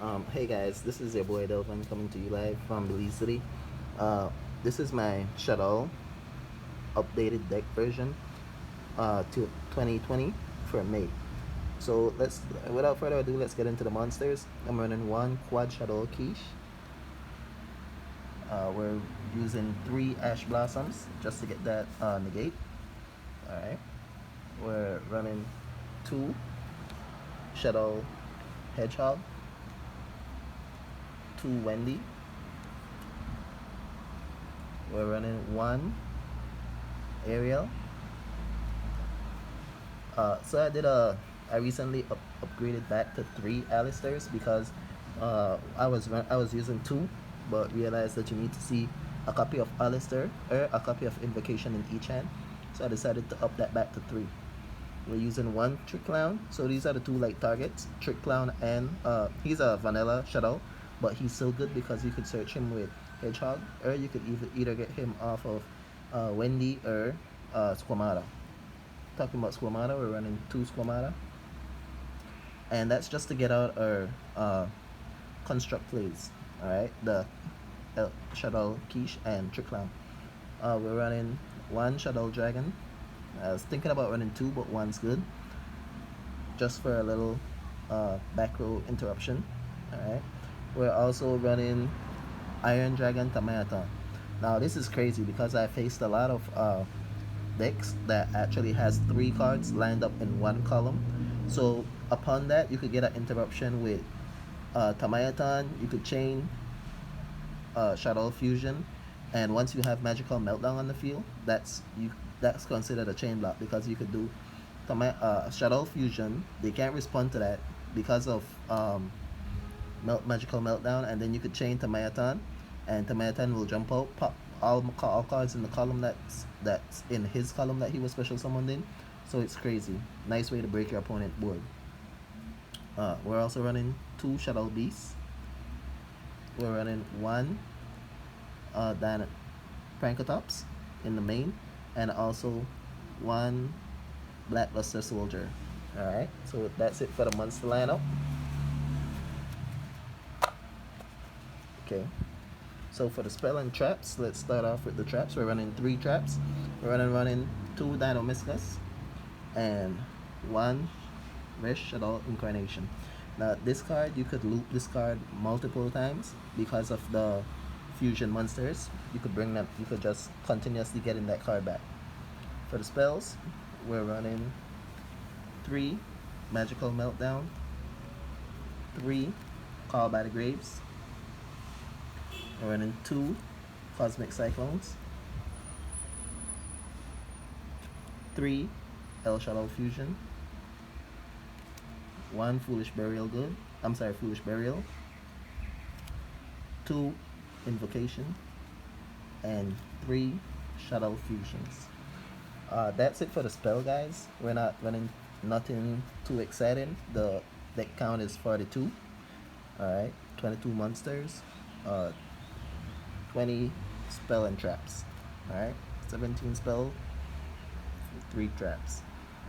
Hey guys, this is your boy Delvin coming to you live from Belize City. Uh, this is my shaddol updated deck version to 2020 for May. So without further ado, let's get into the monsters. I'm running one quad shaddol quiche. We're using 3 ash blossoms just to get that negate. Alright. We're running 2 shaddol hedgehog, 2 Wendy. We're running 1 Ariel. I recently upgraded back to 3 Alistairs because I was using 2, but realized that you need to see a copy of Alistair or a copy of Invocation in each hand. So I decided to up that back to 3. We're using 1 Trick Clown. So these are the 2 targets, Trick Clown and he's a vanilla shadow, but he's so good because you could search him with Hedgehog, or you could either get him off of Wendy or Squamata. Talking about Squamata, we're running 2 Squamata, and that's just to get out our construct plays. Alright, the shadow quiche and Trick Clown. We're running 1 shadow dragon. I was thinking about running 2, but 1's good, just for a little back row interruption. Alright, we're also running Iron Dragon Tamayatan. Now this is crazy because I faced a lot of decks that actually has 3 cards lined up in 1 column. So upon that, you could get an interruption with Tamayatan. You could chain Shadow Fusion, and once you have Magical Meltdown on the field, that's considered a chain block because you could do Shadow Fusion. They can't respond to that because of Magical Meltdown, and then you could chain Tamayatan, and Tamayatan will jump out, pop all cards in the column that's in his column that he was special summoned in. So it's crazy. Nice way to break your opponent board. We're also running 2 Shadow Beasts. We're running 1 Prankotops in the main, and also 1 Blackluster Soldier. Alright, so that's it for the monster lineup. Okay, so for the spell and traps, let's start off with the traps. We're running 3 traps. We're running 2 Dinomiscus and 1 Resh Shadow Incarnation. Now this card, you could loop this card multiple times because of the fusion monsters. You could just continuously get in that card back. For the spells, we're running 3 Magical Meltdown, 3 Call by the Graves. We're running 2 Cosmic Cyclones, 3 El Shadow Fusion, 1 Foolish Burial, 2 Invocation, and 3 Shadow Fusions. That's it for the spell, guys. We're not running nothing too exciting. The deck count is 42. Alright, 22 monsters, 20 spell and traps. Alright, 17 spell, 3 traps.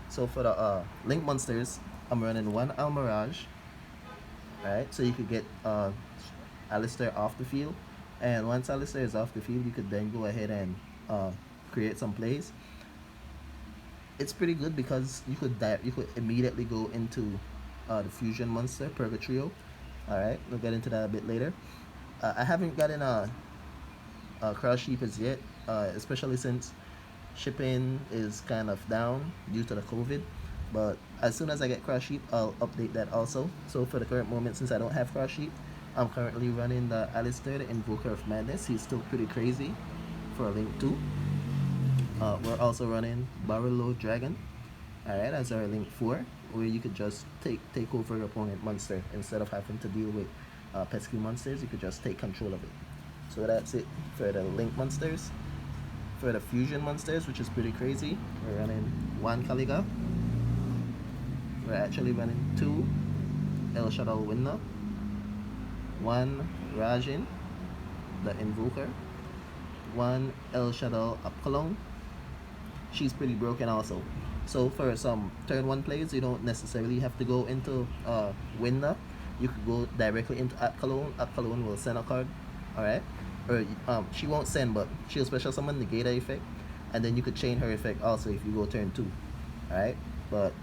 So for the link monsters, I'm running 1 Almirage. Alright, so you could get Alistair off the field, and once Alistair is off the field, you could then go ahead and create some plays. It's pretty good because you could immediately go into the fusion monster Purgatrio. Alright, we'll get into that a bit later. I haven't gotten a Cross Sheep as yet, especially since shipping is kind of down due to the COVID. But as soon as I get Cross Sheep, I'll update that also. So for the current moment, since I don't have Cross Sheep, I'm currently running the Alistair, the Invoker of Madness. He's still pretty crazy for a Link 2. We're also running Barrel Dragon, alright, as our Link 4, where you could just take over your opponent monster instead of having to deal with pesky monsters. You could just take control of it. So that's it for the Link monsters. For the fusion monsters, which is pretty crazy, we're running 1 Caliga. We're actually running 2 El Shaddol Winner, 1 Rajin, the Invoker, 1 El Shaddol Upcolon. She's pretty broken also. So for some turn 1 plays, you don't necessarily have to go into Winner. you could go directly into At Cologne. At Cologne will send a card, alright? Or she won't send, but she'll special summon, negate her effect, and then you could chain her effect also if you go turn 2, alright? But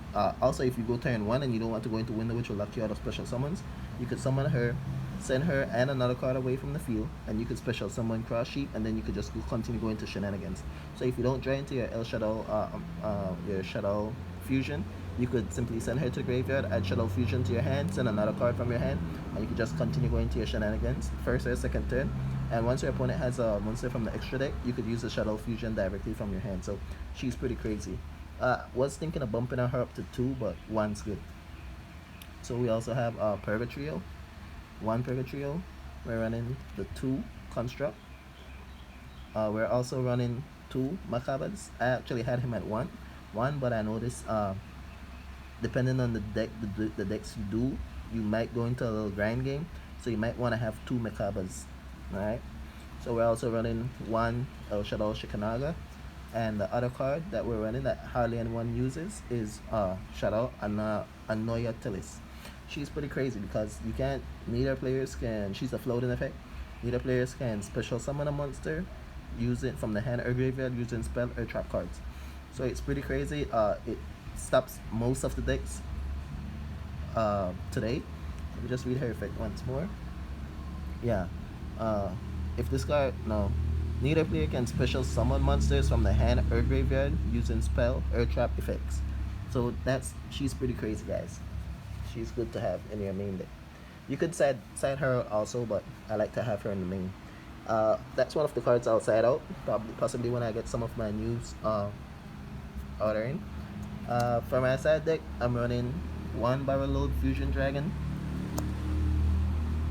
also, if you go turn 1 and you don't want to go into window, which will lock you out of special summons, you could summon her, send her and another card away from the field, and you could special summon Cross Sheep, and then you could just continue going to shenanigans. So if you don't draw into your your shaddol fusion, you could simply send her to the graveyard, add shaddol fusion to your hand, send another card from your hand, and you could just continue going to your shenanigans first or second turn. And once your opponent has a monster from the extra deck, you could use the shaddol fusion directly from your hand. So she's pretty crazy. Was thinking of bumping her up to 2, but 1's good. So we also have Purgatrio. 1 Purgatrio. We're running the 2 Construct. We're also running 2 Macabres. I actually had him at 1, but I noticed depending on the deck, the decks you do, you might go into a little grind game. So you might want to have 2 Macabres. Alright. So we're also running 1 El Shaddol Shikanaga. And the other card that we're running that hardly anyone uses is Shaddol Anoya Tillis. She's pretty crazy because you can't, neither players can, she's a floating effect. Neither players can special summon a monster, use it from the hand or graveyard using spell or trap cards. So it's pretty crazy. It stops most of the decks today. Let me just read her effect once more. Yeah. If this card, no. Neither player can special summon monsters from the hand or graveyard using spell or trap effects. So she's pretty crazy, guys. She's good to have in your main deck. You could side her also, but I like to have her in the main. That's one of the cards I'll side out, possibly when I get some of my news ordering. For my side deck, I'm running 1 Barrel Load Fusion Dragon,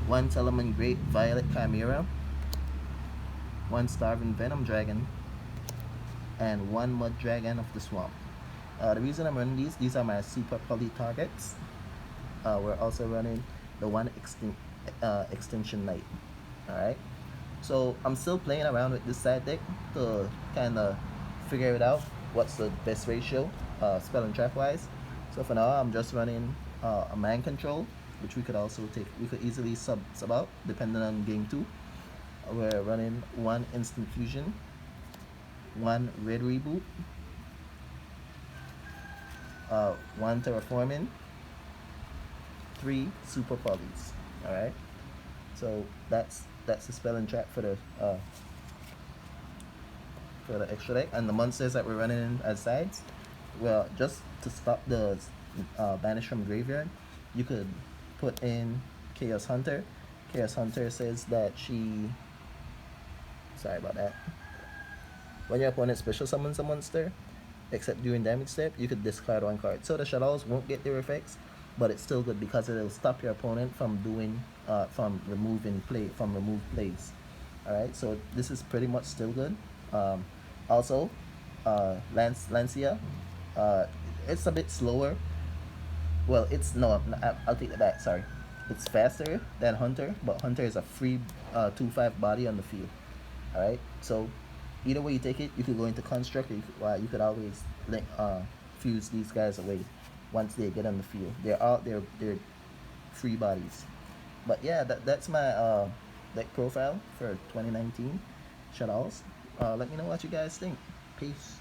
1 Telemon Great Violet Chimera, 1 Starving Venom Dragon, and 1 Mud Dragon of the Swamp. The reason I'm running these are my super poly targets. We're also running the 1 Extinction Knight. Alright, so I'm still playing around with this side deck to kind of figure it out, what's the best ratio, spell and trap wise. So for now, I'm just running a Mind Control, which we could easily sub out depending on game 2. We're running 1 Instant Fusion, 1 Red Reboot, 1 Terraforming, 3 Super Polys. Alright, so that's the spell and trap for the extra deck. And the monsters that we're running in as sides, well, just to stop the banish from graveyard, you could put in Chaos Hunter. Chaos Hunter says that sorry about that. When your opponent special summons a monster, except during damage step, you could discard 1 card. So the Shaddols won't get their effects, but it's still good because it'll stop your opponent from doing removed plays. Alright, so this is pretty much still good. Also, Lancia, it's a bit slower. Well, I'll take that back. Sorry, it's faster than Hunter, but Hunter is a free 2/5 body on the field. Alright, so either way you take it, you could go into Construct, or you could always fuse these guys away once they get on the field. They're free bodies. But yeah, that's my deck profile for 2019 Shaddols. Let me know what you guys think. Peace.